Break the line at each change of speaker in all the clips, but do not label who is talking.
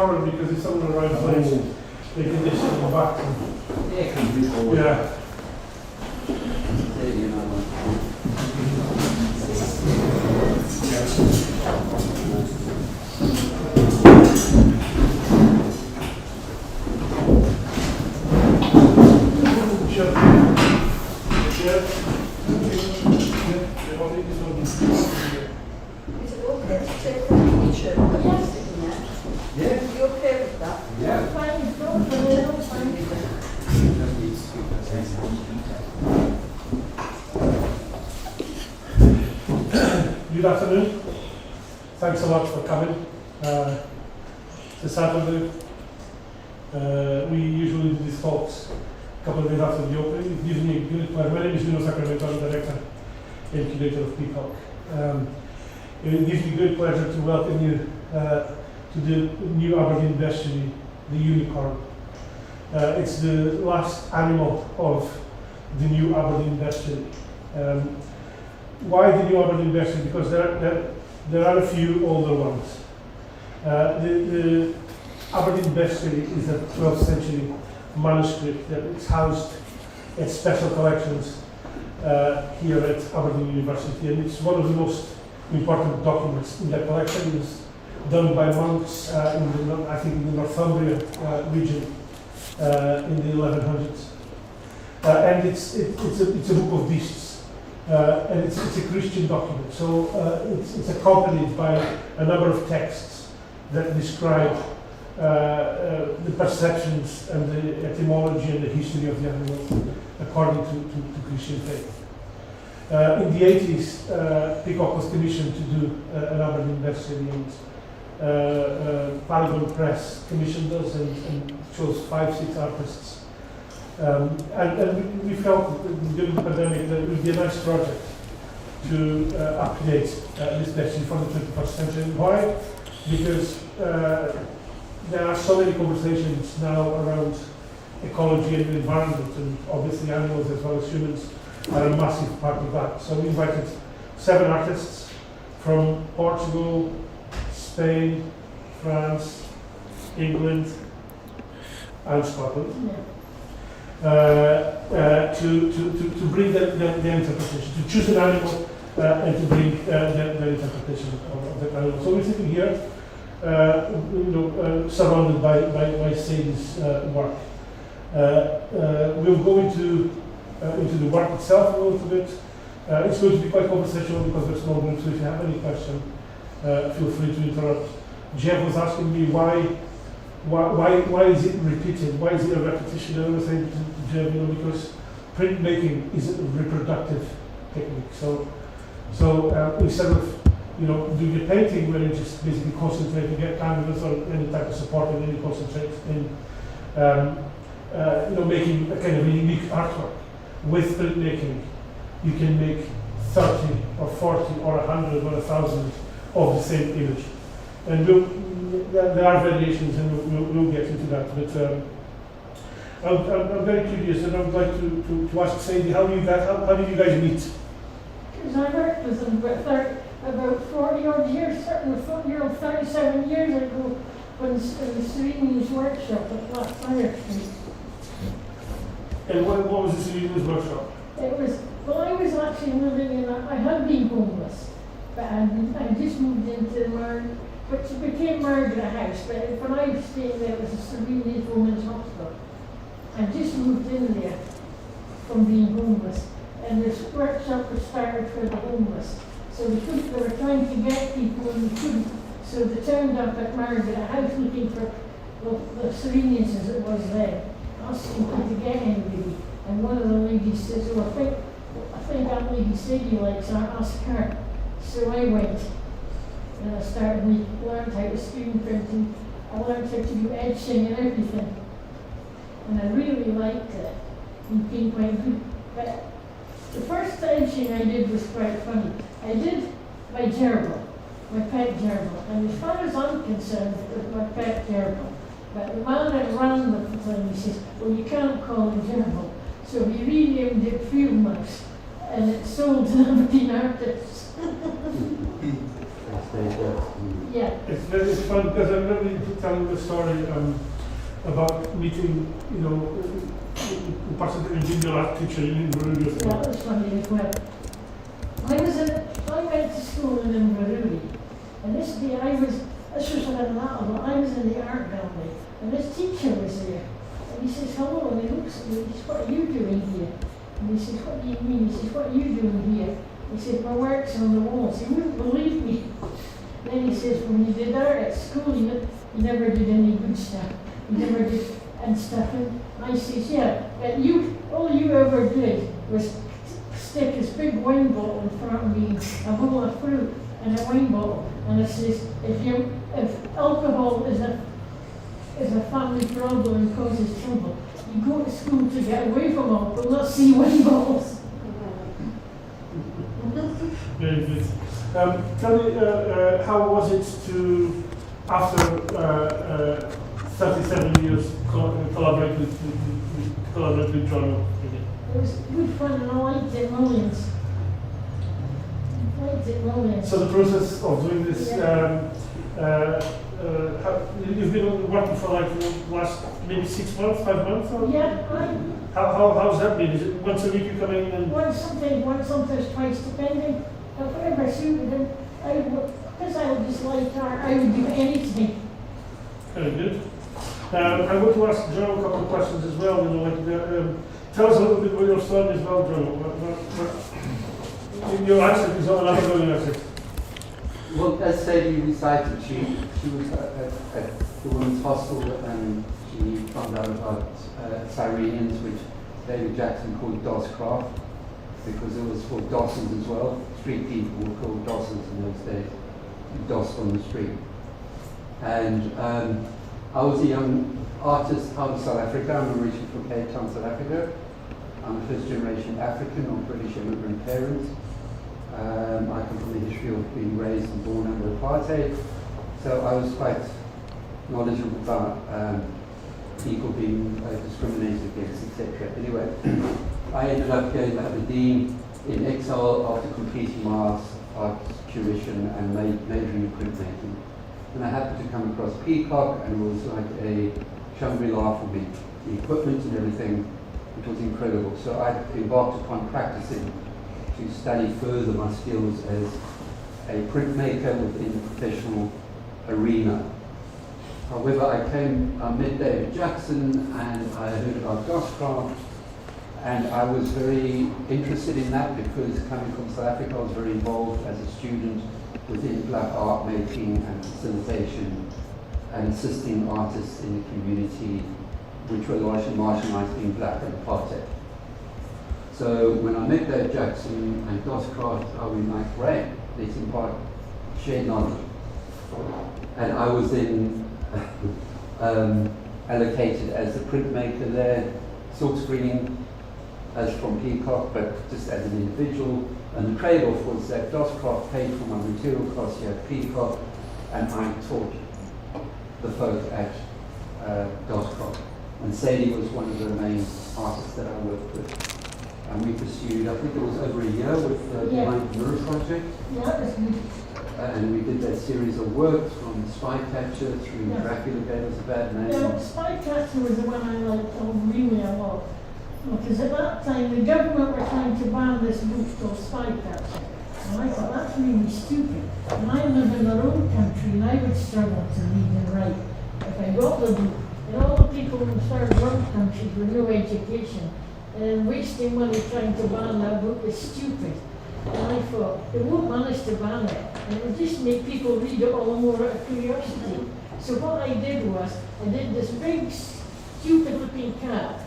covered because if someone arrives late, they can just sit in the back.
Yeah, can be forward.
Yeah.
There you know.
Is it okay to take a picture of the plastic in there?
Yeah.
Are you okay with that?
Yeah.
Fine, it's not for me, I'm fine.
Good afternoon. Thanks a lot for coming to Saturday. We usually do these talks a couple of days after the opening. It gives me a good pleasure. My name is Jonathan Comerford, I'm director and curator of Peacock. It gives me great pleasure to welcome you to the new Aberdeen Bestiary, the unicorn. It's the last animal of the new Aberdeen Bestiary. Why the new Aberdeen Bestiary? Because there are a few older ones. The Aberdeen Bestiary is a 12th century manuscript that is housed in special collections here at Aberdeen University, and it's one of the most important documents in the collection. It was done by monks in the, I think, in the Northumbria region in the 1100s, and it's a book of beasts, and it's a Christian document. So it's accompanied by a number of texts that describe the perceptions and the etymology and the history of the animal according to Christian faith. In the 80s, Peacock was commissioned to do an Aberdeen Bestiary, and Paragon Press commissioned us and chose 5-6 artists. And we felt that during the pandemic that it would be a nice project to update this bestiary for the 21st century. Why? Because there are so many conversations now around ecology and the environment, and obviously animals as well as humans are a massive part of that. So we invited 7 artists from Portugal, Spain, France, England, and Scotland to bring their interpretation, to choose an animal and to bring their interpretation of that animal. So we're sitting here, surrounded by Sadie's work. We'll go into the work itself a little bit. It's going to be quite conversational because there's small groups, so if you have any question, feel free to interrupt. Jeff was asking me why is it repeated? Why is it a repetition? And I was saying to Jeff, because printmaking is a reproductive technique. So instead of doing a painting where you just basically concentrate, you get canvas or any type of support, and then you concentrate in making a kind of a unique artwork. With printmaking, you can make 30 or 40 or 100 or 1,000 of the same image. And there are variations, and we'll get into that. But I'm very curious, and I would like to ask Sadie, how did you guys meet?
Because I worked with them about 40 odd years, 37 years ago, when the Cyrenians workshop at Blackfriars Street.
And what was the Cyrenians workshop?
It was, well, I was actually living in I had been homeless, but I just moved into which became Margaret House, but when I was staying there, it was a Cyrenians Women's Hospital. I just moved in there from being homeless, and this workshop was started for the homeless. So they were trying to get people and they couldn't, so they turned up at Margaret House looking for the Cyrenians as it was then, asking to get anybody. And one of the ladies says, "Oh, I think that lady Sadie likes, I'll ask her." So I went, and I learned how to screen printing, I learned how to do etching and everything. And I really liked it, and became quite good. But the first etching I did was quite funny. I did my gerbil, my pet gerbil, and as far as I'm concerned, it was my pet gerbil. But the man that ran the thing, he says, "Well, you can't call it gerbil." So he renamed it Field Mouse, and it sold to Aberdeen artists. Yeah.
It's fun because I remember you telling the story about meeting, you know, the person that was your art teacher in Burundi.
That was funny as well. I went to school in Inverurie, and this was another matter, but I was in the art gallery, and this teacher was there, and he says, hello, and he looks at me, he says, what are you doing here? And he says, what do you mean? He says, what are you doing here? He said, my work's on the walls. He wouldn't believe me. Then he says, when you did art at school, you never did any good stuff. You never did and stuff. And I says, yeah, but all you ever did was stick this big wine bottle in front of me, a bowl of fruit and a wine bottle. And it says, if alcohol is a family problem and causes trouble, you go to school to get away from alcohol, not see wine bottles.
Very good. Tell me, how was it to, after 37 years, collaborate with John?
It was good fun and I liked it millions.
So the process of doing this, you've been working for like the last maybe 6 months, 5 months? Or?
Yeah,
How's that been? Is it once a week you come in and...
once, sometimes twice, depending. If whatever suited him, because I would just like art, I would do anything.
Very good. I'm going to ask Joe a couple of questions as well. You know, like tell us a little bit about your story as well, Joe. Your accent is not an Aberdeen accent.
Well, as Sadie recited, she was at the women's hostel and she found out about Cyrenians, which David Jackson called Dosscraft, because it was for dossers as well. Street people were called dossers in those days. You dossed on the street. And I was a young artist out of South Africa. I'm originally from Cape Town, South Africa. I'm a first generation African of British immigrant parents. I come from the history of being raised and born under apartheid. So I was quite knowledgeable about people being discriminated against, etc. Anyway, I ended up going to Aberdeen in exile after completing my art tuition and majoring in printmaking. And I happened to come across Peacock, and it was like a Shangri-La for me. The equipment and everything, it was incredible. So I embarked upon practicing to study further my skills as a printmaker within the professional arena. However, I met David Jackson and I heard about Dosscraft, and I was very interested in that because coming from South Africa, I was very involved as a student within black art making and facilitation and assisting artists in the community, which were largely marginalized being black and apartheid. So when I met Dave Jackson and Dosscraft, I was like, great, let's impart shared knowledge. And I was then allocated as a printmaker there, silk screening as from Peacock, but just as an individual. And the trade-off was that Dosscraft paid for my material costs here at Peacock, and I taught the folk at Dosscraft. And Sadie was one of the main artists that I worked with. And we pursued, I think it was over a year with the Blind Mirror Project.
Yeah, that was good.
And we did that series of works from Spycatcher through Dracula Gave Us a Bad Name.
Yeah, Spycatcher was the one I liked really a lot. Because at that time, the government were trying to ban this book called Spycatcher. And I thought, that's really stupid. And I live in our own country, and I would struggle to read and write if I got the book. And all the people in third world countries with no education, and wasting money trying to ban that book is stupid. And I thought, they won't manage to ban it, and it would just make people read it all the more out of curiosity. So what I did was, I did this big, stupid-looking cat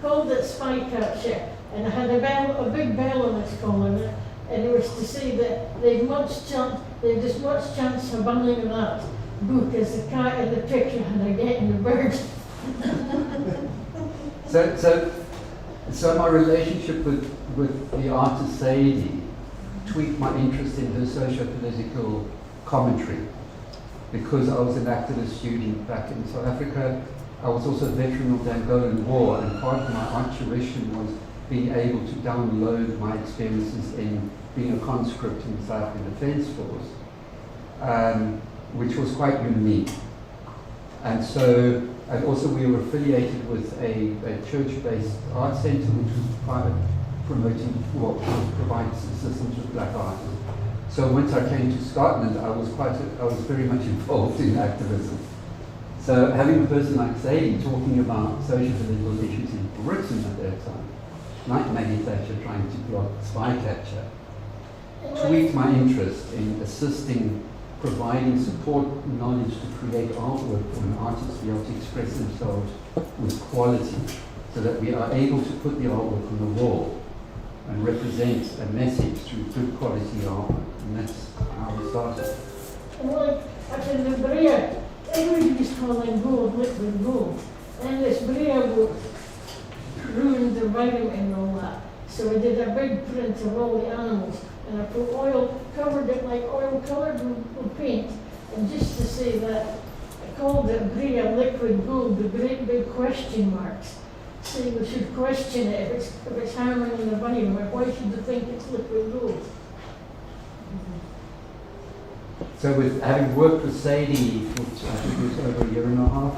called it Spycatcher, and it had a big bell on its collar, and it was to say that they'd as much chance of banning that book as the cat in the picture had of getting the bird.
So my relationship with the artist Sadie tweaked my interest in her socio-political commentary, because I was an activist student back in South Africa. I was also a veteran of the Angolan War, and part of my art tuition was being able to download my experiences in being a conscript in the South African Defence Force. which was quite unique. And so, and also we were affiliated with a church-based art centre which was promoting, well, providing assistance with black artists. So once I came to Scotland, I was very much involved in activism. So having a person like Sadie talking about social political issues in Britain at that time, like Maggie Thatcher trying to block spy capture, tweaked my interest in assisting, providing support knowledge to create artwork for an artist to be able to express themselves with quality, so that we are able to put the artwork on the wall and represent a message through good quality artwork. And that's how we started.
And like, after the Brea, everybody's calling gold liquid gold. And this Brea book ruined the writing and all that. So I did a big print of all the animals, and I put oil, covered it like oil colored with paint. And just to say that, I called it Brea liquid gold, the great big question marks. So we should question it if it's harming in the environment. Why should you think it's liquid gold?
So with having worked with Sadie, which I think was over a year and a half,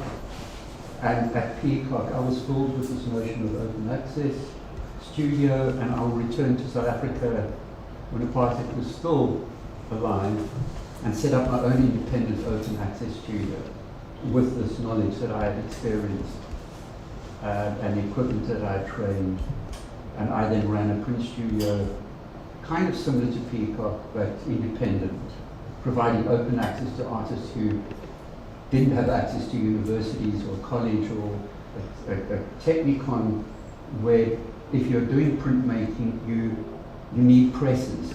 and at Peacock, I was filled with this notion of open access studio, and I'll return to South Africa when apartheid was still alive, and set up my own independent open access studio with this knowledge that I had experienced and the equipment that I had trained. And I then ran a print studio, kind of similar to Peacock, but independent, providing open access to artists who didn't have access to universities or college or a technicon where if you're doing printmaking, you need presses.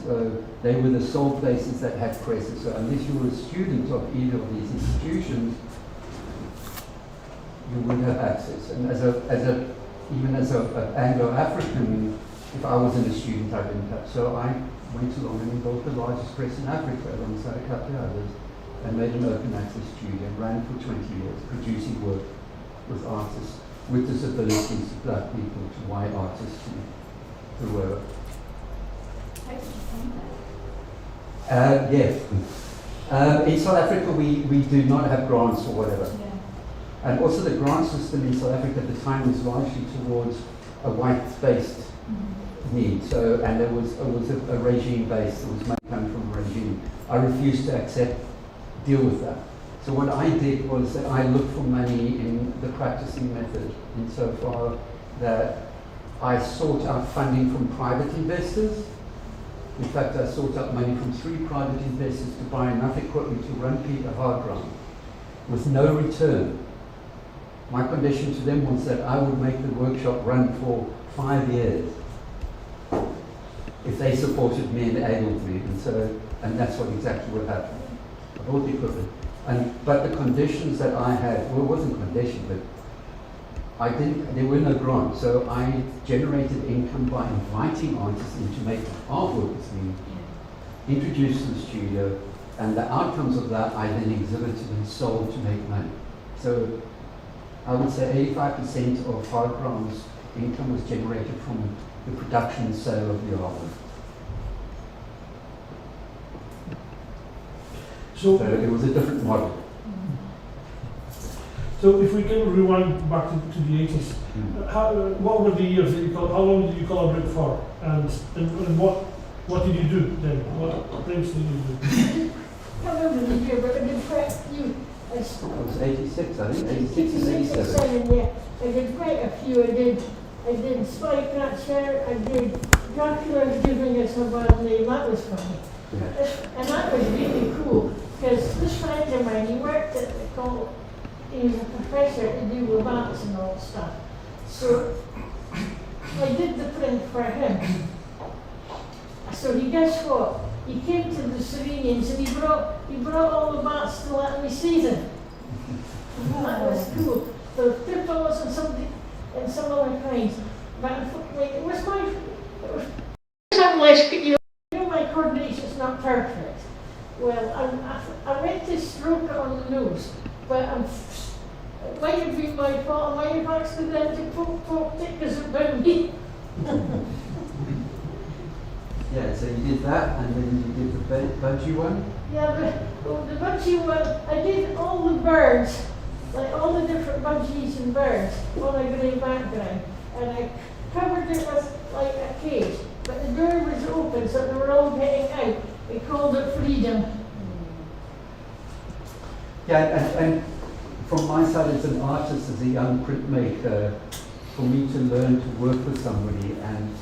They were the sole places that had presses. So unless you were a student of either of these institutions, you wouldn't have access. And even as an Anglo-African, if I wasn't a student, I didn't have. So I went along and built the largest press in Africa alongside a couple of others, and made an open access studio, ran it for 20 years, producing work with artists with disabilities, to black people, to white artists, to whoever.
How did you find that?
Yes. In South Africa, we do not have grants or whatever.
Yeah.
And also the grant system in South Africa at the time was largely towards a white-based need. So, and there was a regime base, there was money coming from a regime. I refused to deal with that. So what I did was that I looked for money in the practicing method, insofar that I sought out funding from private investors. In fact, I sought out money from 3 private investors to buy enough equipment to run Peter Hardground with no return. My condition to them was that I would make the workshop run for 5 years if they supported me and enabled me, and that's exactly what happened. I bought the equipment, but the conditions that I had, well, it wasn't condition, but there were no grants, so I generated income by inviting artists in to make artwork with me, introduced to the studio, and the outcomes of that I then exhibited and sold to make money. So I would say 85% of Hardground's income was generated from the production and sale of the artwork. So it was a different model.
So if we can rewind back to the 80s, what were the years that you how long did you collaborate for? And what did you do then? What prints did you do?
I don't remember the year, but I did quite a few.
It was 86, I think, 86 and 87.
Yeah. I did quite a few. I did Spy Catcher, I did Dracula giving us a bad name, that was funny.
Yeah.
And that was really cool, because this friend of mine, he worked at the college, he was a professor to do with bats and all stuff. So I did the print for him. So guess what? He came to the Cyrenians and he brought all the bats to let me see them. That was cool. The pippos and some other kinds. But it was my coordination's not perfect. Well, I went to stroke it on the nose, but it might have been my fault. I might have accidentally poked it because it burned me.
Yeah, so you did that, and then you did the budgie one.
Yeah, but the budgie one, I did all the birds, like all the different budgies and birds on a grey background, and I covered it with like a cage, but the door was open so they were all getting out. We called it freedom.
Yeah, and from my side as an artist, as a young printmaker, for me to learn to work with somebody and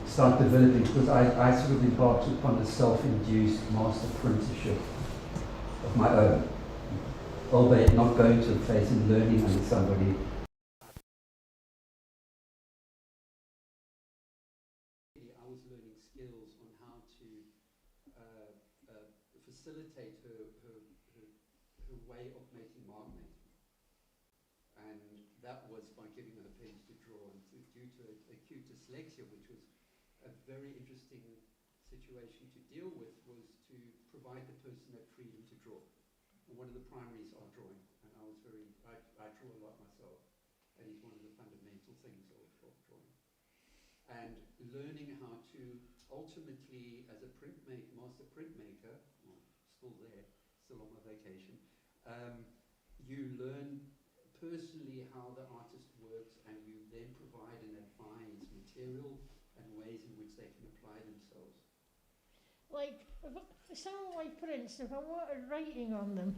start developing, because I sort of embarked upon a self-induced master printership of my own, albeit not going to a place and learning under somebody. I was learning skills on how to facilitate her way of making markmaking. And that was by giving her pens to draw. And due to acute dyslexia, which was a very interesting situation to deal with, was to provide the person that freedom to draw. And one of the primaries are drawing. And I draw a lot myself. And it's one of the fundamental things of drawing. And learning how to ultimately, as a master printmaker, well, still there, still on my vacation, you learn personally how the artist works, and you then provide and advise material and ways in which they can apply themselves.
Like, some of my prints, if I wanted writing on them,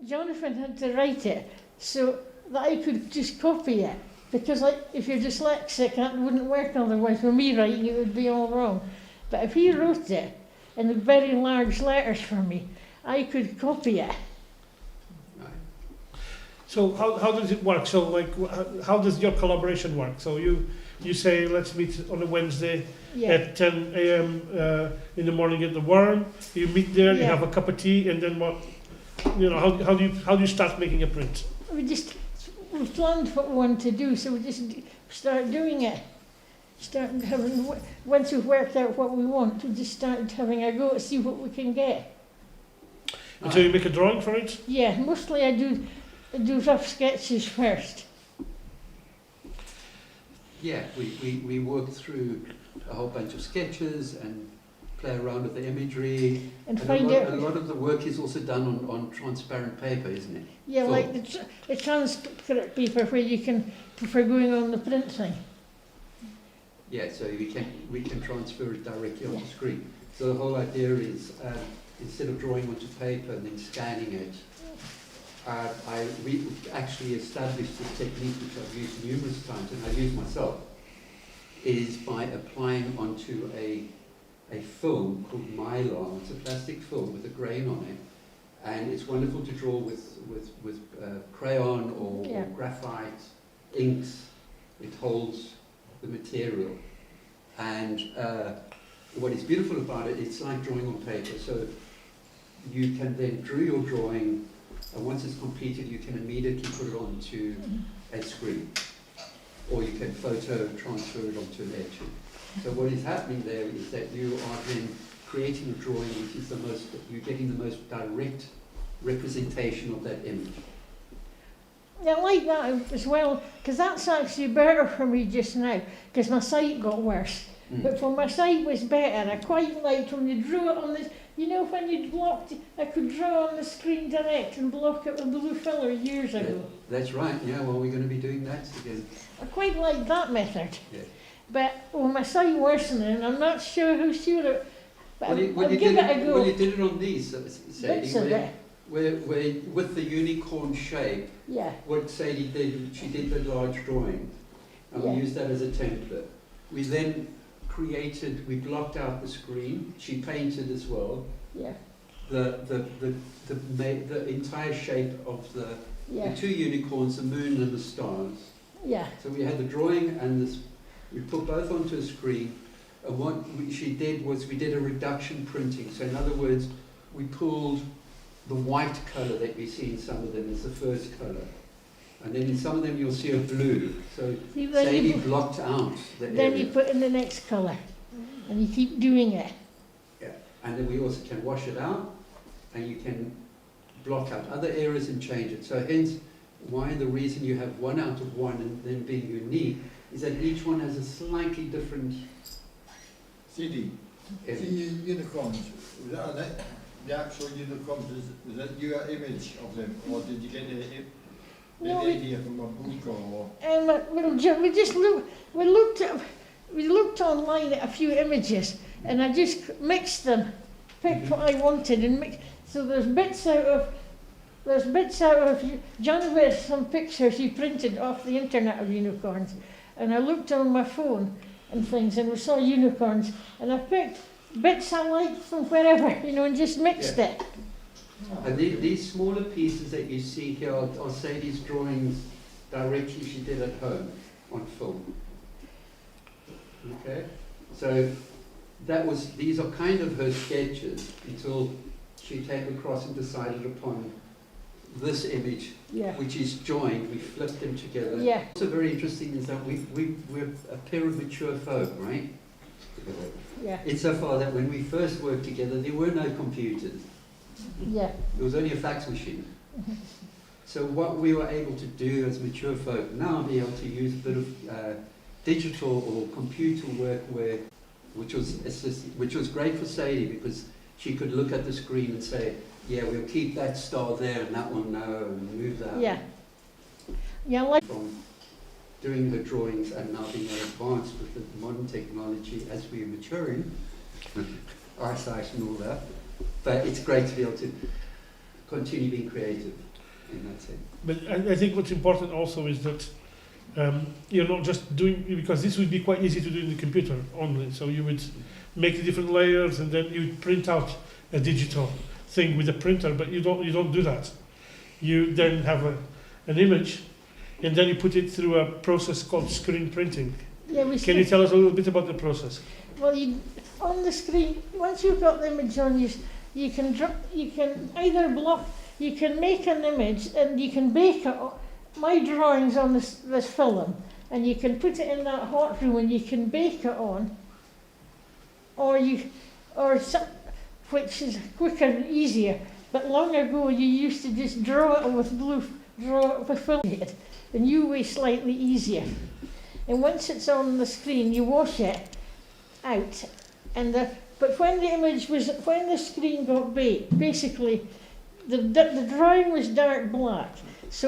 Jonathan had to write it so that I could just copy it. Because like, if you're dyslexic, that wouldn't work otherwise. For me writing, it would be all wrong. But if he wrote it in very large letters for me, I could copy it.
So how does it work? So like, how does your collaboration work? So you say, let's meet on a Wednesday at 10 a.m. In the morning at the Worm. You meet there, you have a cup of tea, and then what? You know, how do you start making a print?
We planned what we wanted to do, so we just start doing it. Once we've worked out what we want, we just started having a go to see what we can get.
And so you make a drawing for it?
Yeah, mostly I do rough sketches first.
Yeah, we work through a whole bunch of sketches and play around with the imagery.
And
a
find out.
A lot of the work is also done on transparent paper, isn't it?
Yeah, like the transparent paper where you can, for going on the print thing.
Yeah, so we can transfer it directly onto screen. So the whole idea is instead of drawing onto paper and then scanning it, we actually established this technique, which I've used numerous times and I use myself, is by applying onto a film called mylar. It's a plastic film with a grain on it, and it's wonderful to draw with crayon or graphite inks. It holds the material, and what is beautiful about it, it's like drawing on paper. So you can then draw your drawing, and once it's completed, you can immediately put it onto a screen, or you can photo transfer it onto an etching. So what is happening there is that you are then creating a drawing which is you're getting the most direct representation of that image.
I like that as well, because that's actually better for me just now, because my sight got worse. But when my sight was better, I quite liked when you drew it on this, you know, when you blocked, I could draw on the screen direct and block it with blue filler years ago.
That's right, yeah, well, we're going to be doing that again.
I quite like that method.
Yeah.
But when my sight worsening, I'm not sure how sure it, but I'll give it a go.
Well, you did it on these, Sadie, where with the unicorn shape, what Sadie did, she did the large drawing, and we used that as a template. We then we blocked out the screen, she painted as well, the entire shape of the two unicorns, the moon and the stars. Yeah. So we had the drawing and this, we put both onto a screen, and what she did was we did a reduction printing. So in other words, we pulled the white colour that we see in some of them as the first colour. And then in some of them you'll see a blue. So Sadie blocked out the area.
Then you put in the next colour, and you keep doing it.
Yeah, and then we also can wash it out, and you can block out other areas and change it. So hence, why the reason you have 1 out of 1 and then being unique is that each one has a slightly different...
CD,
If-
The unicorns, was that the actual unicorns, was that your image of them, or did you get the
No,
idea from a book or?
We looked online at a few images, and I just mixed them, picked what I wanted, and mixed. So there's bits out of. John had some pictures he printed off the internet of unicorns, and I looked on my phone and things, and we saw unicorns, and I picked bits I liked from wherever, and just mixed it.
And these smaller pieces that you see here are Sadie's drawings directly she did at home on film. Okay, so these are kind of her sketches until she came across and decided upon this image,
Yeah.
which is joined. We flipped them together.
Yeah.
Also very interesting is that we're a pair of mature folk, right?
Yeah.
It's so far that when we first worked together, there were no computers.
Yeah.
There was only a fax machine. So what we were able to do as mature folk now, be able to use a bit of digital or computer work which was great for Sadie, because she could look at the screen and say, yeah, we'll keep that star there and that one no, and move that.
Yeah. Yeah, like.
From doing her drawings and now being advanced with the modern technology as we're maturing, eyesight and all that. But it's great to be able to continue being creative in that sense.
But I think what's important also is that you're not just doing, because this would be quite easy to do in the computer only. So you would make the different layers and then you would print out a digital thing with a printer, but you don't do that. You then have an image and then you put it through a process called screen printing.
Yeah,
Can you tell us a little bit about the process?
Well, on the screen, once you've got the image on, you can either block, you can make an image and you can bake it. My drawing's on this film, and you can put it in that hot room and you can bake it on, which is quicker and easier. But long ago, you used to just draw it with film, and you way slightly easier. And once it's on the screen, you wash it out. But when the screen got baked, basically, the drawing was dark black. So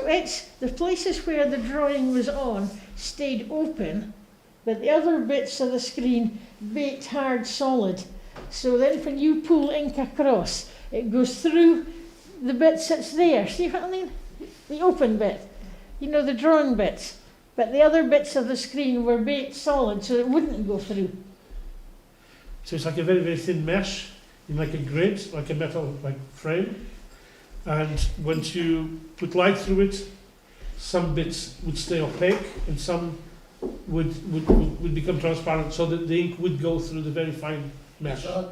the places where the drawing was on stayed open, but the other bits of the screen baked hard solid. So then when you pull ink across, it goes through the bits that's there. See what I mean? The open bit, the drawing bits. But the other bits of the screen were baked solid, so it wouldn't go through.
So it's like a very, very thin mesh in like a grid, like a metal frame. And once you put light through it, some bits would stay opaque and some would become transparent, so that the ink would go through the very fine mesh.
You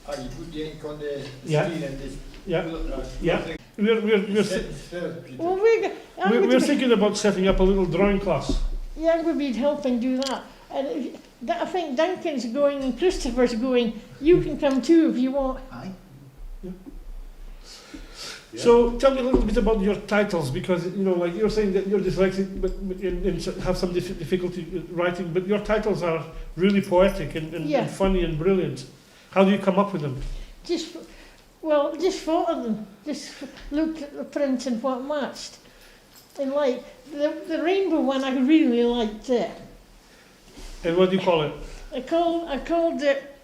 put the ink on the
Yeah.
screen and this.
Yeah. We're thinking about setting up a little drawing class.
Yeah, we'd be helping do that. And I think Duncan's going and Christopher's going. You can come too if you want.
Aye.
So tell me a little bit about your titles, because like you're saying that you're dyslexic, but and have some difficulty writing. But your titles are really poetic and funny and brilliant. How do you come up with them?
Just thought of them. Just looked at the print and what matched. And like the rainbow one, I really liked it.
And what do you call it?
I called it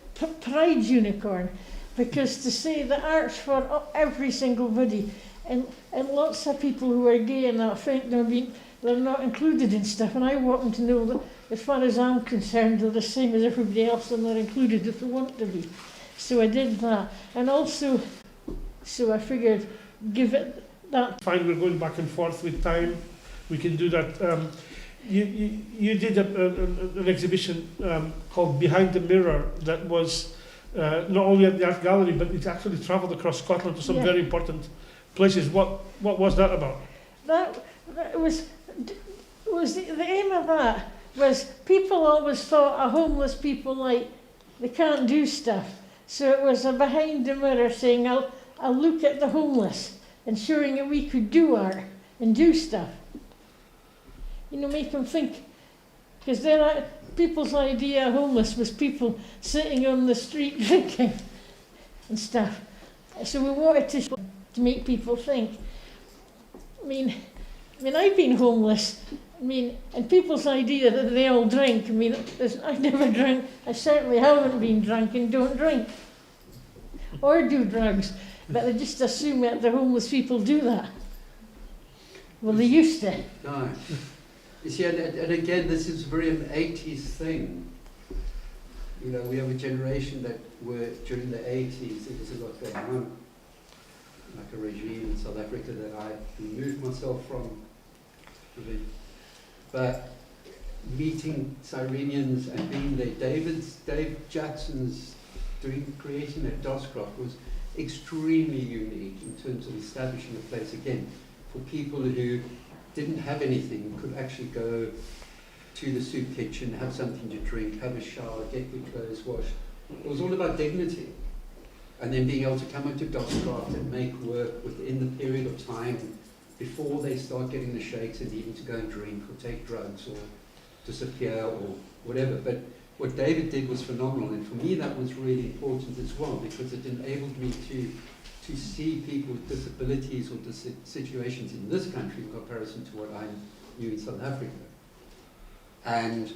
Pride Unicorn, because to say the art's for every single body, and lots of people who are gay and that think they're not included in stuff, and I want them to know that as far as I'm concerned, they're the same as everybody else and they're included if they want to be. So I did that, and also, so I figured give it that.
Fine, we're going back and forth with time. We can do that. You did an exhibition called Behind the Mirror that was not only at the art gallery, but it actually travelled across Scotland to some very important places. What was that about?
That was the aim of that was people always thought of homeless people like they can't do stuff. So it was a behind the mirror saying I'll look at the homeless and showing that we could do art and do stuff. Make them think Because people's idea of homeless was people sitting on the street drinking and stuff. So we wanted to make people think. I mean, I've been homeless. And people's idea that they all drink. I never drink. I certainly haven't been drunk and don't drink or do drugs. But they just assume that the homeless people do that. Well, they used to.
No. You see, and again, this is very an 80s thing. You know, we have a generation that were, during the 80s, there was a lot going on, like a regime in South Africa that I removed myself from. But meeting Cyrenians and being there, Dave Jackson's creating that Doscroft was extremely unique in terms of establishing a place again for people who didn't have anything, could actually go to the soup kitchen, have something to drink, have a shower, get their clothes washed. It was all about dignity. And then being able to come into Doscroft and make work within the period of time before they start getting the shakes and needing to go and drink or take drugs or disappear or whatever. But what David did was phenomenal, and for me that was really important as well, because it enabled me to see people with disabilities or situations in this country in comparison to what I knew in South Africa. And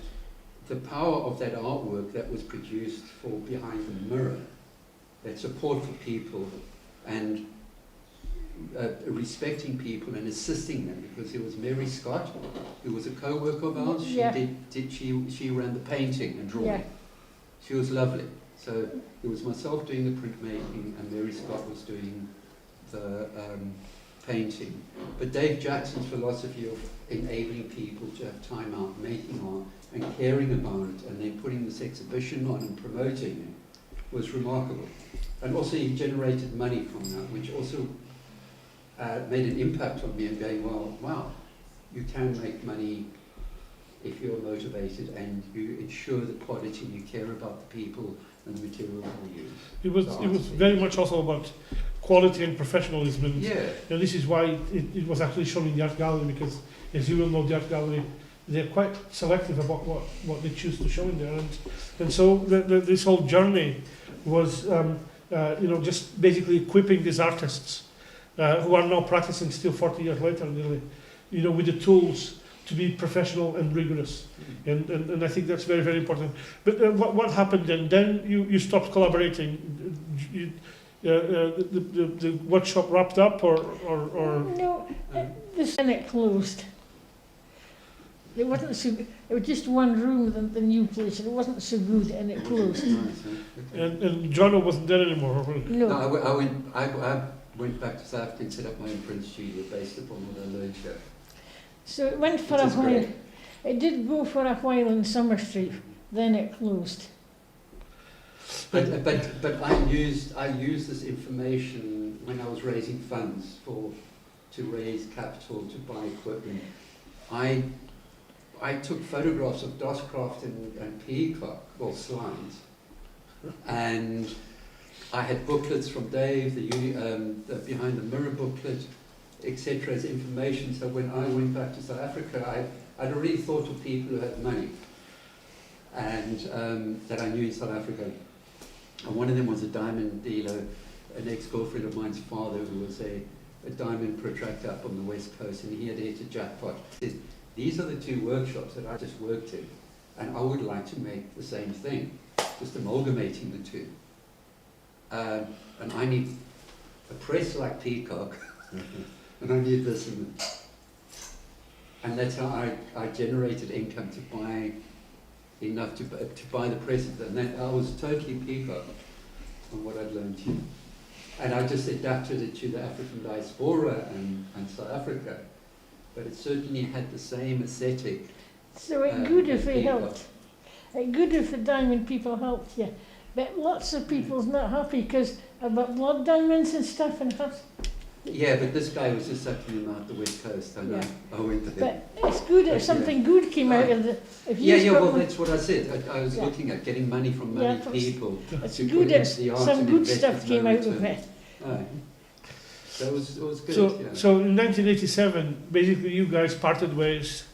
the power of that artwork that was produced for Behind the Mirror, that support for people and respecting people and assisting them, because there was Mary Scott, who was a co-worker of ours.
Yeah.
She ran the painting and drawing.
Yeah.
She was lovely. So it was myself doing the printmaking and Mary Scott was doing the painting. But Dave Jackson's philosophy of enabling people to have time out, making art and caring about it, and then putting this exhibition on and promoting it was remarkable. And also he generated money from that, which also made an impact on me and going, well, wow, you can make money if you're motivated and you ensure the quality and you care about the people and the material you use.
It was very much also about quality and professionalism. And,
Yeah.
and this is why it was actually shown in the art gallery, because as you will know, the art gallery, they're quite selective about what they choose to show in there. And so this whole journey was just basically equipping these artists who are now practicing still 40 years later, nearly, with the tools to be professional and rigorous. And I think that's very, very important. But what happened then? Then you stopped collaborating. The workshop wrapped up, or
No, then it closed. It wasn't so. It was just one room in the new place, and it wasn't so good, and it closed.
and Jono wasn't there anymore.
No.
I went back to South Africa and set up my own print studio based upon what I learned here.
So it went for a while. It did go for a while in Summer Street, then it closed.
But I used this information when I was raising funds to raise capital to buy equipment. I took photographs of Doscroft and Peacock, well, slides, and I had booklets from Dave, the Behind the Mirror booklet, etc. as information. So when I went back to South Africa, I'd already thought of people who had money and that I knew in South Africa. And one of them was a diamond dealer, an ex-girlfriend of mine's father, who was a diamond protractor up on the west coast, and he had hit a jackpot. He said, these are the two workshops that I just worked in, and I would like to make the same thing, just amalgamating the two. And I need a press like Peacock, and I need this, and that's how I generated income to buy enough to buy the presses, and that I was totally Peacock on what I'd learned here. And I just adapted it to the African diaspora and South Africa, but it certainly had the same aesthetic.
So it's good if they helped. It's good if the diamond people helped you. But lots of people's not happy because about blood diamonds and stuff and stuff.
Yeah, but this guy was just sucking them out the west coast, and
Yeah.
I went to him.
But it's good if something good came out of the. If
Well, that's what I said. I was looking at getting money from many people.
It's
to
good
put
if
into the art
some
and
good
invest
stuff
with
came
no
out of
return.
it.
Aye. So it was good.
So,
yeah.
so in 1987, basically you guys parted ways.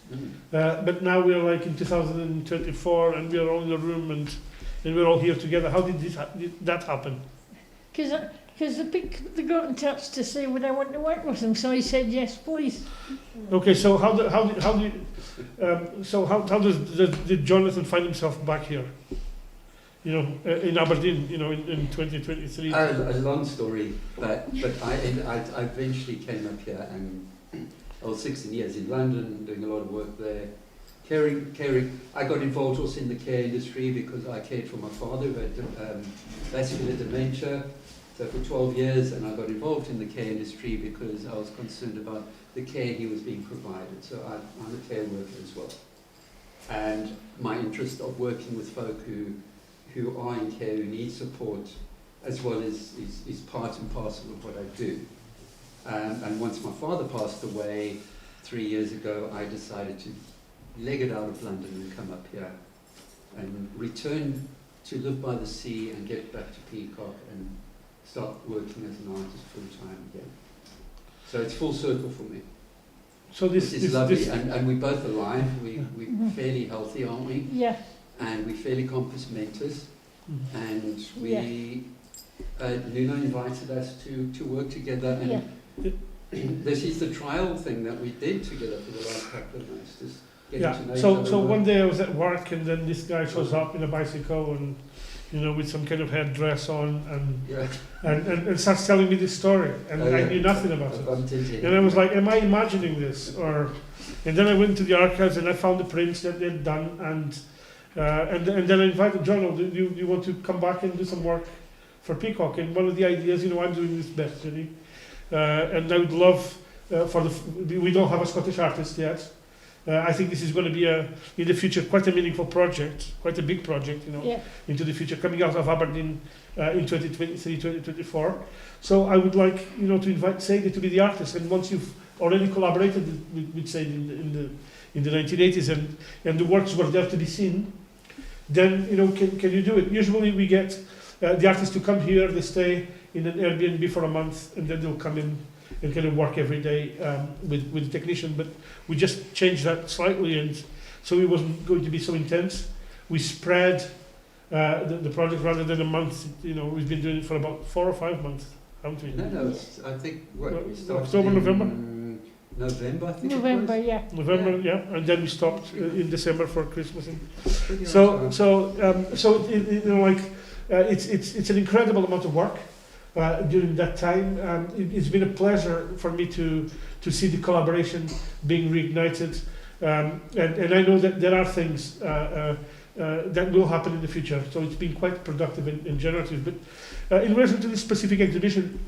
But now we're like in 2024 and we're all in a room and we're all here together. How did that happen?
Because they got in touch to say would I want to work with them, so I said yes, please.
Okay, so did Jonathan find himself back here? You know, in Aberdeen, you know, in 2023.
A long story, but I eventually came up here, and I was 16 years in London, doing a lot of work there. Caring. I got involved also in the care industry because I cared for my father who had vascular dementia. So for 12 years, and I got involved in the care industry because I was concerned about the care he was being provided. So I'm a care worker as well. And my interest of working with folk who are in care, who need support, as well as is part and parcel of what I do. And once my father passed away 3 years ago, I decided to leg it out of London and come up here and return to live by the sea and get back to Peacock and start working as an artist full time again. So it's full circle for me.
So this
is lovely, and we're both alive. We're fairly healthy, aren't we?
Yeah.
And we're fairly compass mentors. And Nuno invited us to work together, and this is the trial thing that we did together for the last couple of months. Just getting to know each other.
So one day I was at work, and then this guy shows up in a bicycle and, you know, with some kind of headdress on, and starts telling me this story, and I knew nothing about it. And I was like, am I imagining this? And then I went to the archives and I found the prints that they'd done, and then I invited John, do you want to come back and do some work for Peacock? And one of the ideas, you know, I'm doing this bestiary, and I would love we don't have a Scottish artist yet. I think this is going to be in the future quite a meaningful project, quite a big project, you know, into the future, coming out of Aberdeen in 2023, 2024. So I would like, you know, to invite Sadie to be the artist. And once you've already collaborated with Sadie in the 1980s and the works were there to be seen, then, you know, can you do it? Usually we get the artists to come here, they stay in an Airbnb for a month, and then they'll come in and kind of work every day with the technician, but we just changed that slightly, and so it wasn't going to be so intense. We spread the project rather than a month. You know, we've been doing it for about 4 or 5 months, haven't we?
No, I think we started
October, November.
November, I think.
November,
November, and then we stopped in December for Christmas. And it's an incredible amount of work. During that time, it's been a pleasure for me to see the collaboration being reignited, and I know that there are things that will happen in the future. So it's been quite productive and generative. But in relation to this specific exhibition,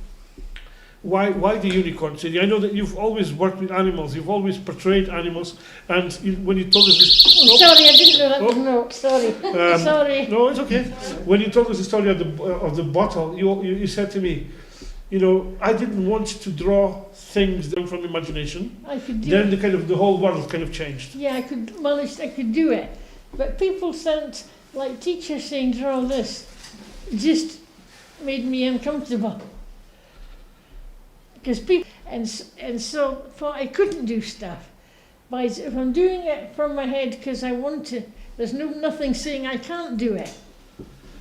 why the unicorn? So I know that you've always worked with animals, you've always portrayed animals, and when you told us this...
sorry, I didn't know that was no, sorry. Sorry.
No, it's okay. When you told us the story of the bottle, you said to me, you know, I didn't want to draw things down from imagination.
I could do
then
it.
the whole world kind of changed.
Yeah, I could do it. But people sent, like teachers saying, draw this, just made me uncomfortable. Because people, and so thought I couldn't do stuff. But if I'm doing it from my head because I want to, there's nothing saying I can't do it.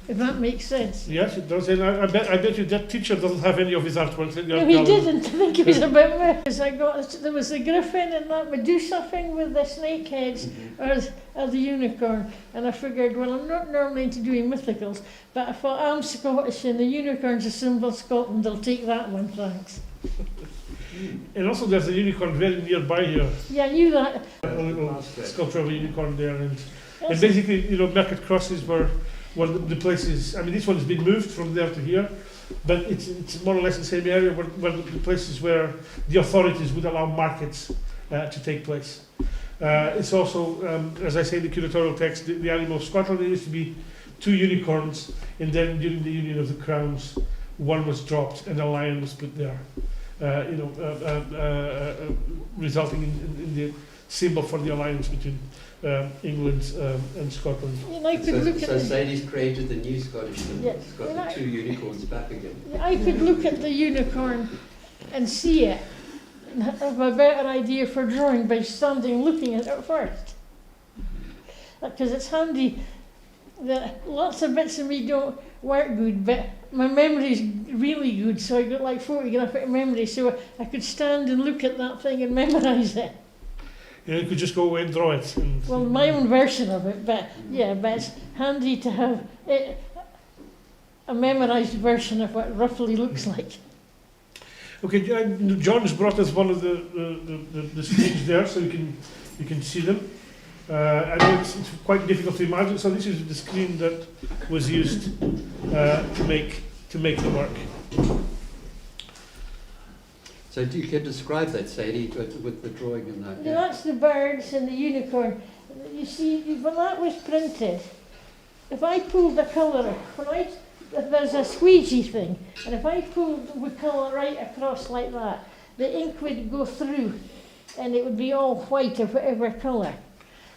If that makes sense.
Yes, it does. And I bet you that teacher doesn't have any of his artworks in the
No, he didn't. I think it was about me. Because there was the griffin and that Medusa thing with the snake heads, or the unicorn. And I figured, well, I'm not normally into doing mythicals, but I thought I'm Scottish and the unicorn's a symbol of Scotland. I'll take that one, thanks.
And also there's a unicorn very nearby here.
Yeah, I knew that.
A little sculpture of a unicorn there. And basically, you know, Market Crosses were the places. I mean, this one has been moved from there to here, but it's more or less the same area where the places where the authorities would allow markets to take place. It's also, as I say in the curatorial text, the animal of Scotland. There used to be 2 unicorns, and then during the Union of the Crowns, one was dropped and a lion was put there. Resulting in the symbol for the alliance between England and Scotland.
So Sadie's created the new Scottish symbol.
Yes.
It's got the 2 unicorns back again.
I could look at the unicorn and see it, have a better idea for drawing by standing looking at it first. Because it's handy that lots of bits of me don't work good, but my memory's really good, so I got like photographic memory, so I could stand and look at that thing and memorise it.
You could just go away and draw it. And
Well, my own version of it, but yeah, but it's handy to have a memorised version of what it roughly looks like.
okay, John's brought us one of the screens there, so you can see them. I know it's quite difficult to imagine. So this is the screen that was used to make the work.
So you can describe that, Sadie, with the drawing and that.
Now that's the birds and the unicorn. You see, when that was printed, if I pulled the colour, if there's a squeegee thing, and if I pulled the colour right across like that, the ink would go through, and it would be all white of whatever colour.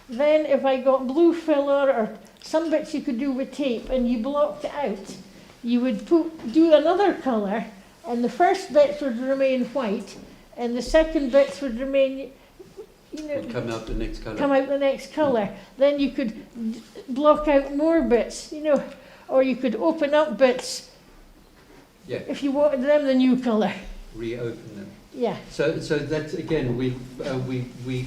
Then if I got blue filler, or some bits you could do with tape, and you blocked it out, you would do another colour, and the first bits would remain white, and the second bits would remain,
Would come out the next colour.
come out the next colour. Then you could block out more bits, or you could open up bits
Yeah,
if you wanted them the new colour.
reopen them.
Yeah.
So that's again, we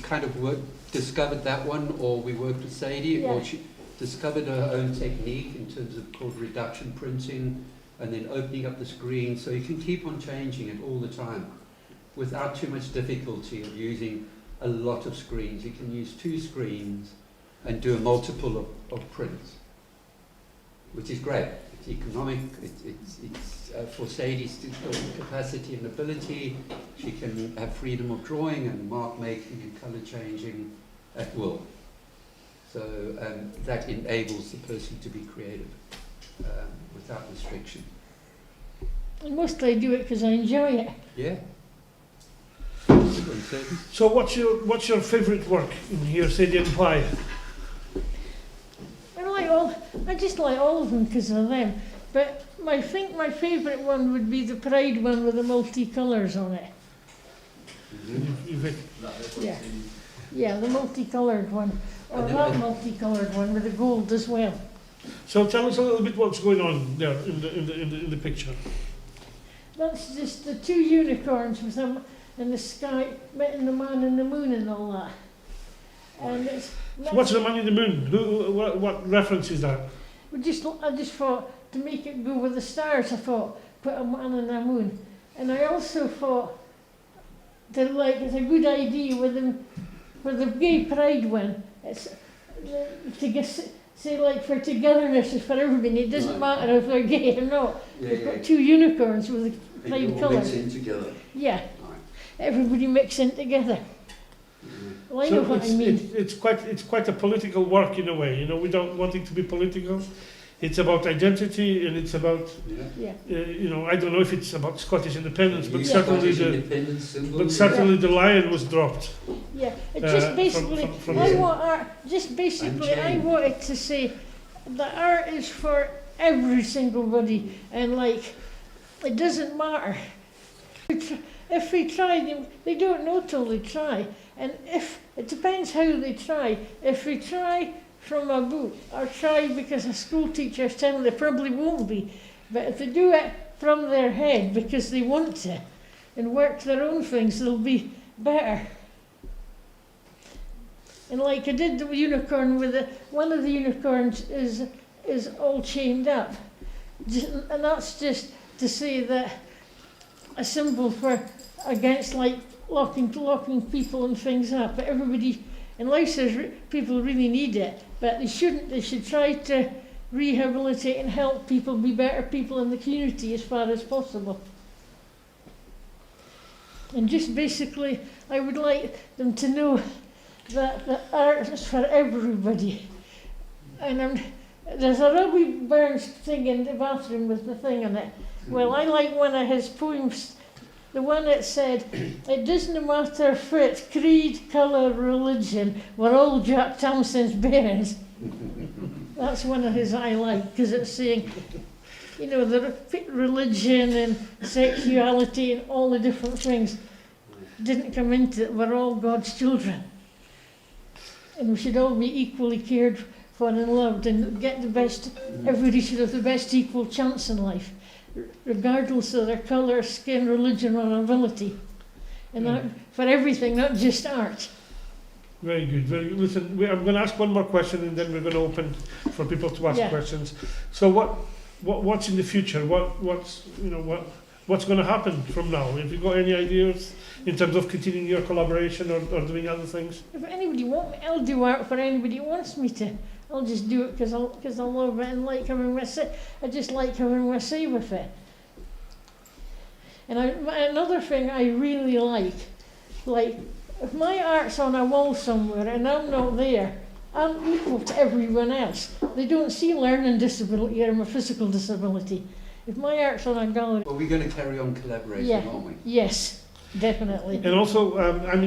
kind of discovered that one, or we worked with Sadie,
Yeah.
or she discovered her own technique in terms of called reduction printing, and then opening up the screen, so you can keep on changing it all the time without too much difficulty of using a lot of screens. You can use 2 screens and do a multiple of prints, which is great. It's economic. It's for Sadie's capacity and ability. She can have freedom of drawing and mark making and colour changing at will. So that enables the person to be creative without restriction.
And mostly I do it because I enjoy it.
Yeah.
So what's your favourite work in here, Sadie, and why?
I just like all of them because of them. But I think my favourite one would be the Pride one with the multicolours on it. Yeah. Yeah, the multicoloured one. Or that multicoloured one with the gold as well.
So tell us a little bit what's going on there in the picture.
That's just the 2 unicorns with them in the sky, meeting the man in the moon and all that. And it's
So what's the man in the moon? What reference is that?
I just thought to make it go with the stars. I thought put a man in the moon, and I also thought that it's a good idea with them for the gay pride one. It's to get. Say for togetherness is for everybody. It doesn't matter if they're gay or not. They've got 2 unicorns with the pride colour.
Mix in together.
Yeah, everybody mixing together. Well, I know what I mean.
It's quite a political work in a way. We don't want it to be political. It's about identity, and it's about
Yeah.
I don't know if it's about Scottish independence, but
Yeah.
certainly
Independence symbol,
the lion was dropped.
Yeah, it just basically,
from
I
the-
want art, just basically, I
Unchained.
wanted to say that art is for every single body, and it doesn't matter. If we try, they don't know till they try, and it depends how they try. If we try from a book, or try because a school teacher is telling them, they probably won't be, but if they do it from their head because they want to, and work their own things, they'll be better. And I did the unicorn with one of the unicorns is all chained up, and that's just to say that a symbol for against locking people and things up. But everybody in life says people really need it, but they shouldn't. They should try to rehabilitate and help people be better people in the community as far as possible. And just basically, I would like them to know that the art is for everybody. And there's a Robbie Burns thing in the bathroom with the thing on it. Well, I like one of his poems, the one that said, "It doesn't matter fit, creed, colour, religion, we're all Jack Thompson's bairns." That's one of his I like, because it's saying, the religion and sexuality and all the different things. didn't come into it. We're all God's children. And we should all be equally cared for and loved and get the best, everybody should have the best equal chance in life, regardless of their colour, skin, religion or ability. And that, for everything, not just art.
Very good, very good. Listen, I'm going to ask one more question and then we're going to open for people to ask questions. So what's in the future? What's going to happen from now? Have you got any ideas in terms of continuing your collaboration or doing other things?
If anybody wants, I'll do art for anybody who wants me to. I'll just do it because I love it and like having my say. I just like having my say with it. And another thing I really like if my art's on a wall somewhere and I'm not there, I'm equal to everyone else. They don't see learning disability or my physical disability. If my art's on a gallery...
Well, we're going to carry on collaborating, aren't we?
Yes, definitely.
And also,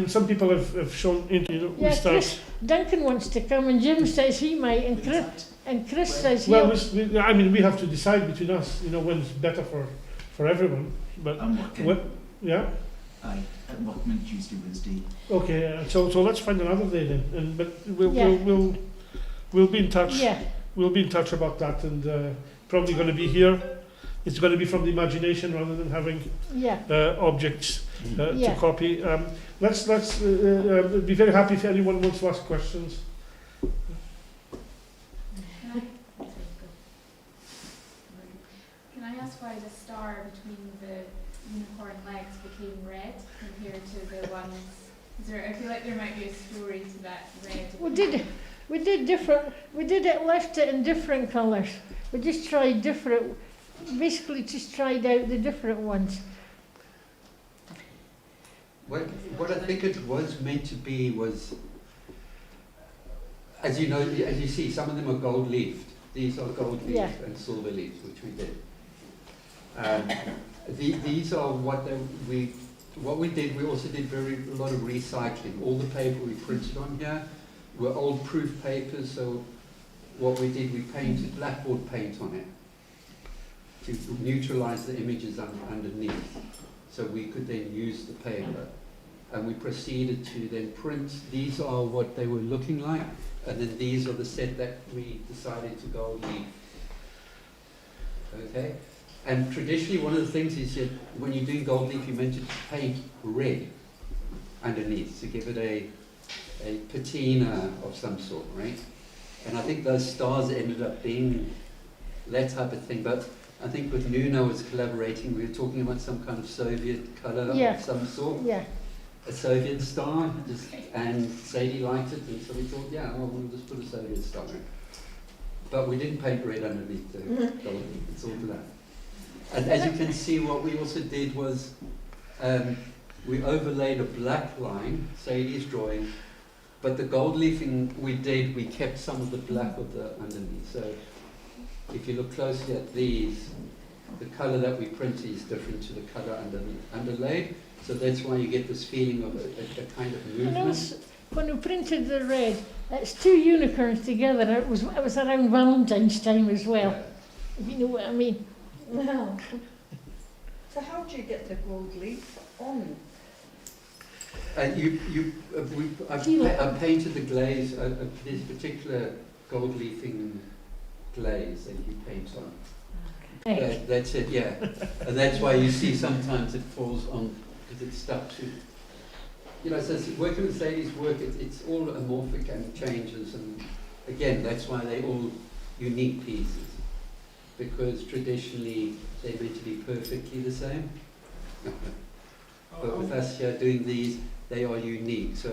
some people have shown into...
Chris Duncan wants to come and Jim says he might and Chris says he...
Well, we have to decide between us, when's better for everyone. But
I'm working.
Yeah?
Aye, I'm working on Tuesday, Wednesday.
Okay, so let's find another day then. But we'll be in touch.
Yeah.
We'll be in touch about that, and probably going to be here. It's going to be from the imagination rather than having objects to copy. Let's be very happy if anyone wants to ask questions.
Can I ask why the star between the unicorn legs became red compared to the ones? I feel like there might be a story to that red.
We left it in different colours. We just tried just tried out the different ones.
What I think it was meant to be was, as you see, some of them are gold leafed. These are gold leaf and silver leaves, which we did. These are what we did. We also did a lot of recycling. All the paper we printed on here were old proof papers. So what we did, we painted blackboard paint on it to neutralize the images underneath, so we could then use the paper. And we proceeded to then print. These are what they were looking like, and then these are the set that we decided to gold leaf. Okay. And traditionally, one of the things is that when you're doing gold leaf, you're meant to paint red underneath to give it a patina of some sort, right? And I think those stars ended up being that type of thing. But I think with Nuno was collaborating, we were talking about some kind of Soviet colour of some sort. Yeah. A Soviet star, and Sadie liked it, and so we thought, we'll just put a Soviet star in. But we didn't paint red underneath the gold leaf. It's all to that. And as you can see, what we also did was we overlaid a black line, Sadie's drawing, but the gold leafing we kept some of the black of the underneath. So if you look closely at these, the colour that we printed is different to the colour underlaid. So that's why you get this feeling of a kind of movement.
When we printed the red, it's two unicorns together. It was around Valentine's time as well. If you know what I mean.
No. So how do you get the gold leaf on?
I painted the glaze, this particular gold leafing glaze that you paint on. That's it, yeah. And that's why you see sometimes it falls on, because it's stuck to, so working with Sadie's work, it's all amorphic and changes, and again, that's why they're all unique pieces, because traditionally they're meant to be perfectly the same. But with us here doing these, they are unique. So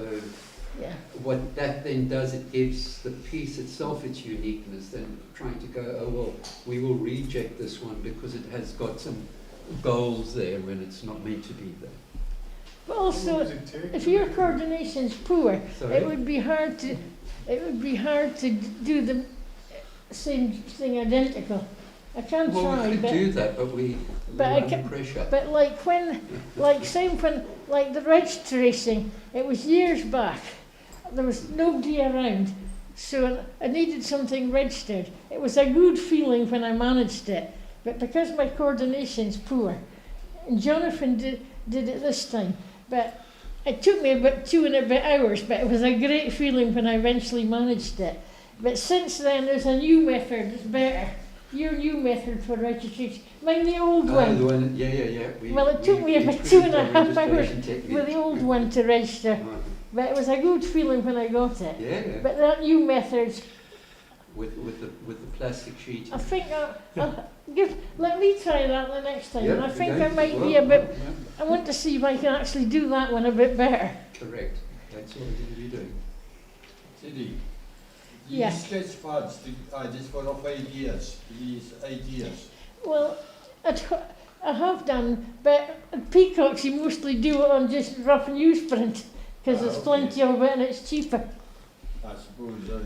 what that then does, it gives the piece itself its uniqueness, then trying to go, we will reject this one because it has got some goals there when it's not meant to be there.
But also, if your coordination's poor, it would be hard to do the same thing identical. I can try,
we could do that, but we're under pressure.
But when the red tracing, it was years back. There was nobody around, so I needed something registered. It was a good feeling when I managed it, but because my coordination's poor, and Jonathan did it this time, but it took me about 2.5 hours, but it was a great feeling when I eventually managed it. But since then, there's a new method that's better. Your new method for registration. Mind the old
The
one?
one, yeah.
Well, it took me about
improved our
2.5 hours
registration technique.
with the old one to register.
Right.
But it was a good feeling when I got it.
Yeah.
But that new method,
With the plastic sheet.
I think let me try that the next time. And I think
okay.
I might
Well,
be a bit,
yeah,
I want to see if I can actually do that one a bit better.
correct. That's what we're going to be doing.
Sadie,
Yeah.
these sketch pads, just for rough ideas, these ideas.
Well, I have done, but at Peacocks you mostly do it on just rough newsprint because there's
okay.
plenty of it and it's cheaper.
I suppose,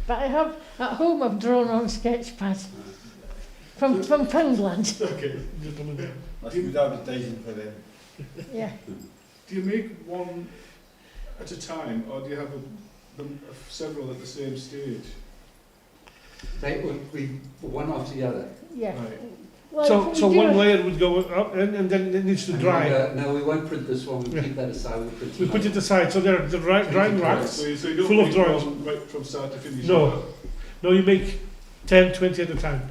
But I have, at home I've drawn on sketch pads from Poundland.
Okay, gentlemen.
that's good advertising for them.
Yeah.
Do you make one at a time, or do you have several at the same stage?
They would be one after the other.
Yeah.
Right.
Well,
So one layer would go up and then it needs to
And
dry.
no, we won't print this one. We'll
Yeah.
keep that aside. We'll print
We put
another.
it aside, so they're drying racks.
So you don't
full of
make
drawings.
one right from start to finish?
No. No, you make 10, 20 at a time.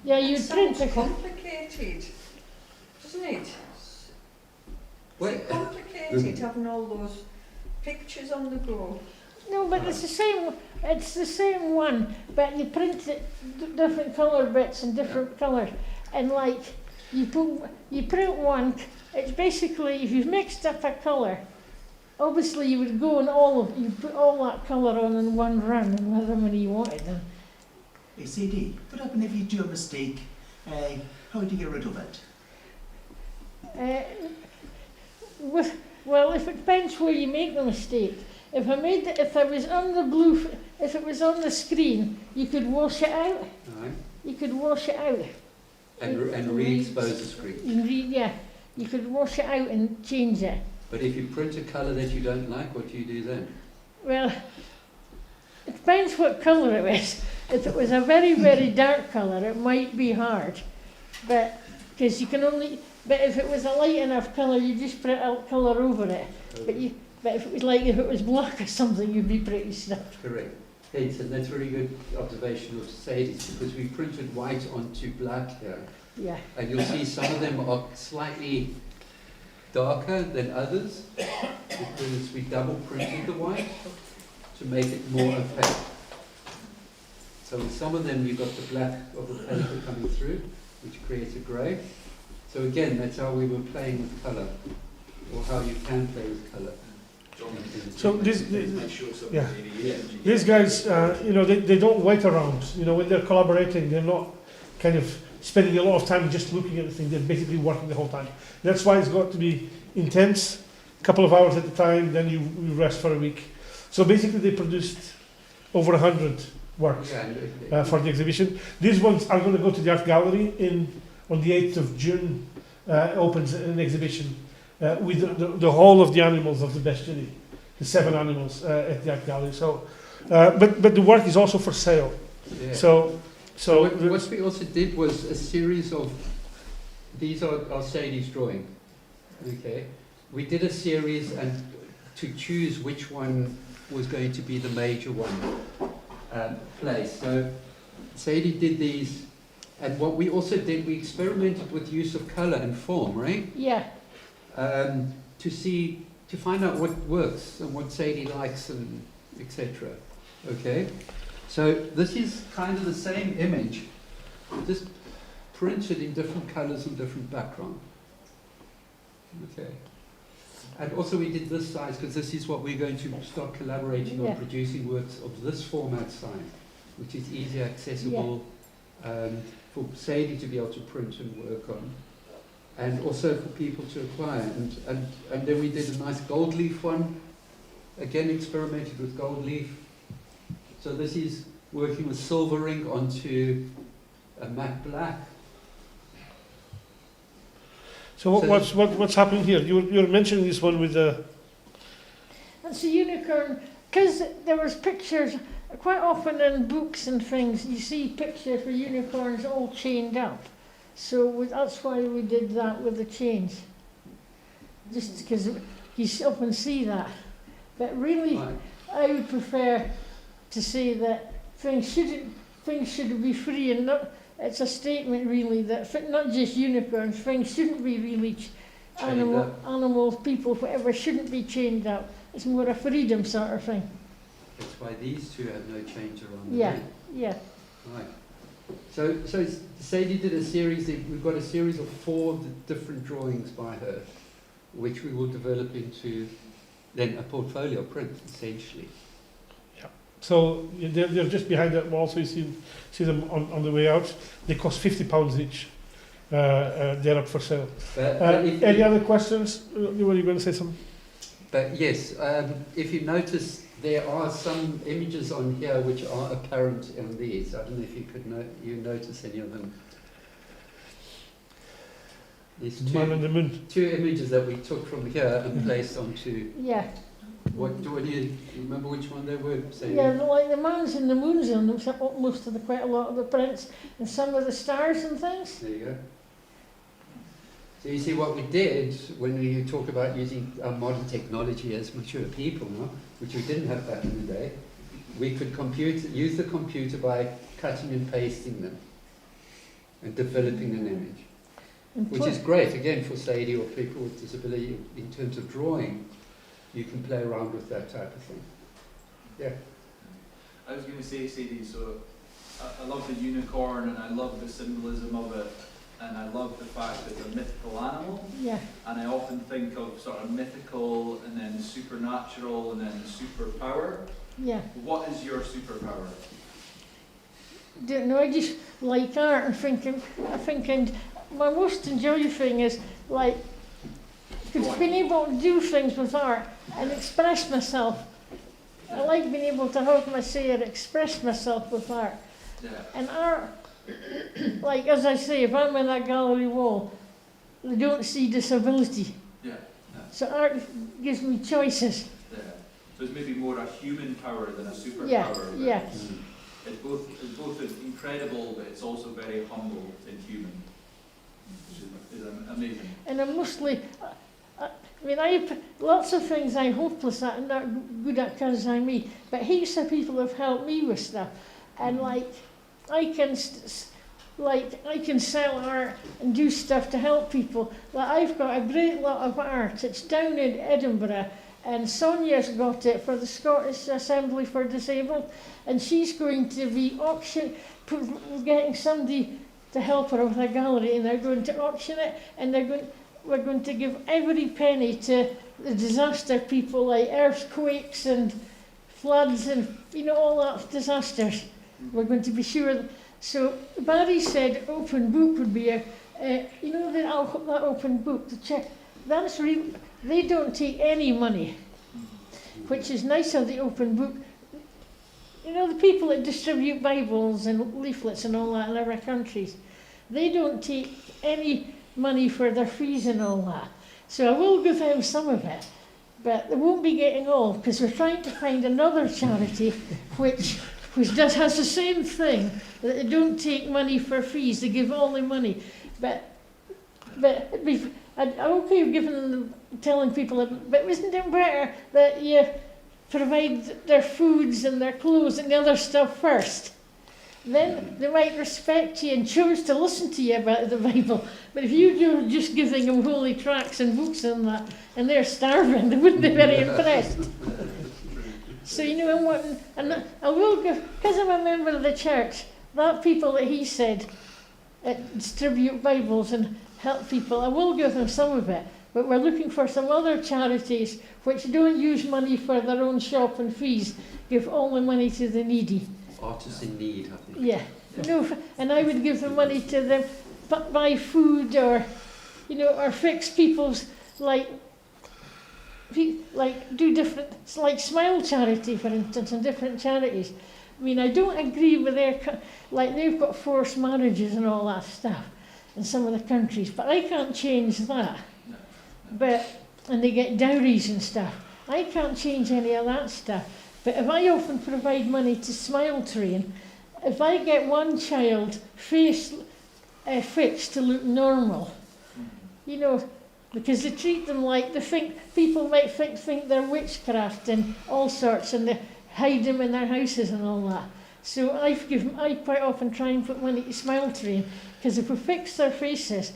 yeah,
It
you print
sounds
a
complicated, doesn't it?
Well,
It's complicated having all those pictures on the go.
No, but it's the same. It's the same one, but you print it different colour bits and different colours, and like you print one. It's basically if you've mixed up a colour, obviously you would go and you put all that colour on in one run, and however many you wanted. Then
Hey, Sadie, what happens if you do a mistake? How do you get rid of it?
well, if it depends where you make the mistake. If I was on the if it was on the screen, you could wash it out.
Right.
You could wash it out.
And re-expose the screen.
Yeah, you could wash it out and change it.
But if you print a colour that you don't like, what do you do then?
Well, it depends what colour it was. If it was a very, very dark colour, it might be hard. But, because you can only, but if it was a light enough colour, you just print a colour over it. But if it was black or something, you'd be pretty stuck.
Correct. Hence, and that's a very good observation of Sadie's, because we printed white onto black here.
Yeah.
And you'll see some of them are slightly darker than others, because we double printed the white to make it more opaque. So with some of them you've got the black of the paper coming through, which creates a grey. So again, that's how we were playing with colour, or how you can play with colour.
So these guys, they don't wait around. When they're collaborating, they're not kind of spending a lot of time just looking at the thing. They're basically working the whole time. That's why it's got to be intense, a couple of hours at a time, then you rest for a week. So basically they produced over 100 works for the exhibition. These ones are going to go to the art gallery on the 8th of June. Opens an exhibition with the whole of the animals of the bestiary, the 7 animals at the art gallery. So, but the work is also for sale.
Yeah.
So
what we also did was a series of, these are Sadie's drawing. Okay, we did a series and to choose which one was going to be the major one place. So Sadie did these, and what we also did, we experimented with use of colour and form, right?
Yeah.
To find out what works and what Sadie likes and etc. Okay, so this is kind of the same image, just printed in different colours and different background. Okay, and also we did this size because this is what we're going to start collaborating on, producing works of this format size, which is easier accessible for Sadie to be able to print and work on. And also for people to acquire. And then we did a nice gold leaf one. Again, experimented with gold leaf. So this is working with silvering onto a matte black.
So what's happening here? You're mentioning this one with the...
That's a unicorn, because there was pictures, quite often in books and things, you see pictures of unicorns all chained up. So that's why we did that with the chains. Just because you often see that. But really,
Right.
I would prefer to say that things should be free, and not. It's a statement really that not just unicorns. Things shouldn't be really animals, people, whatever shouldn't be chained up. It's more a freedom sort of thing.
That's why these two have no change around the
Yeah,
neck.
yeah.
Right. So Sadie did a series. We've got a series of 4 different drawings by her, which we will develop into then a portfolio print, essentially.
So they're just behind that wall, so you see them on the way out. They cost £50 each. They're up for sale. Any other questions? Were you going to say something?
But yes, if you notice, there are some images on here which are apparent in these. I don't know if you could you notice any of them. There's
Man in the Moon.
2 images that we took from here and placed onto.
Yeah.
What do you remember which one they were? Sadie?
Yeah, like the Mans and the Moons on them, most of quite a lot of the prints, and some of the stars and things.
There you go. So you see what we did when we talk about using modern technology as mature people now, which we didn't have back in the day. We could use the computer by cutting and pasting them and developing an image, which is great, again, for Sadie or people with disability in terms of drawing. You can play around with that type of thing. Yeah.
I was going to say, Sadie, so I love the unicorn and I love the symbolism of it, and I love the fact that it's a mythical animal.
Yeah.
And I often think of sort of mythical and then supernatural and then superpower.
Yeah.
What is your superpower?
Don't know, I just like art and thinking my most enjoying thing is like being able to do things with art and express myself. I like being able to have my say and express myself with art.
Yeah.
And art, like as I say, if I'm in a gallery wall, they don't see disability.
Yeah.
So art gives me choices.
Yeah. So it's maybe more a human power than a superpower.
Yeah,
but
yeah.
It's both incredible, but it's also very humble and human. Which is amazing.
And I'm mostly, I mean, lots of things I'm hopeless at and not good at because I'm me, but heaps of people have helped me with stuff. And like, I can sell art and do stuff to help people. Like I've got a great lot of art. It's down in Edinburgh, and Sonia's got it for the Scottish Assembly for Disabled, and she's going to be getting somebody to help her with a gallery, and they're going to auction it, and we're going to give every penny to the disaster people, like earthquakes and floods and all that disasters. We're going to be sure. So Barry said open book would be that open book to check. That's real. They don't take any money, which is nice of the open book. The people that distribute Bibles and leaflets and all that in other countries, they don't take any money for their fees and all that. So I will give them some of it, but they won't be getting all, because we're trying to find another charity which has the same thing, that they don't take money for fees, they give all the money. But I'm okay with telling people, but isn't it better that you provide their foods and their clothes and the other stuff first? Then they might respect you and choose to listen to you about the Bible. But if you're just giving them holy tracts and books and that, and they're starving, they wouldn't be very impressed. So and I will give, because I'm a member of the church, that people that he said distribute Bibles and help people, I will give them some of it. But we're looking for some other charities which don't use money for their own shop and fees, give all the money to the needy.
Artists in need, I think.
Yeah, and I would give the money to them, buy food or fix people's do different, like Smile Charity, for instance, and different charities. I mean, I don't agree with they've got forced marriages and all that stuff in some of the countries, but I can't change that. And they get dowries and stuff. I can't change any of that stuff. But if I often provide money to Smile Train, if I get one child face fixed to look normal, because they treat them like, people might think they're witchcraft and all sorts, and they hide them in their houses and all that. So I quite often try and put money to smile train, because if we fix their faces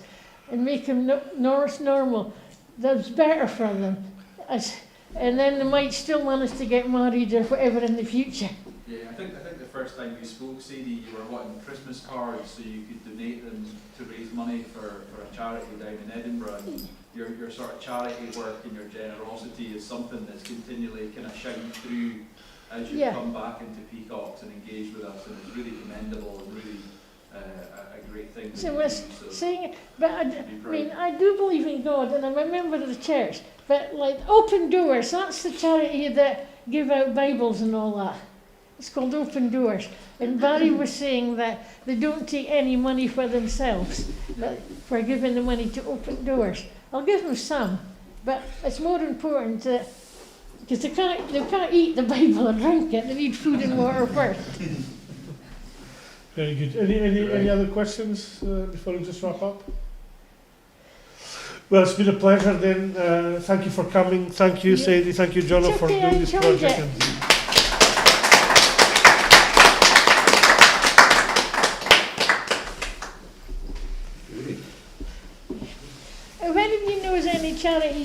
and make them normal, that's better for them. And then they might still manage to get married or whatever in the future.
Yeah, I think the first time we spoke, Sadie, you were wanting Christmas cards so you could donate them to raise money for a charity down in Edinburgh. And your sort of charity work and your generosity is something that's continually kind of shined through as you come back into Peacocks and engage with us, and it's really commendable and really a great thing. I do believe in God, and I'm a member of the church. But like Open Doors, that's the charity that give out Bibles and all that. It's called Open Doors. And Barry was saying that they don't take any money for themselves, but for giving the money to Open Doors. I'll give them some, but it's more important that, because they can't eat the Bible or drink it, they need food and water first.
Very good. Any other questions before we just wrap up? Well, it's been a pleasure then. Thank you for coming. Thank you, Sadie. Thank you, Jonathan, for doing this project.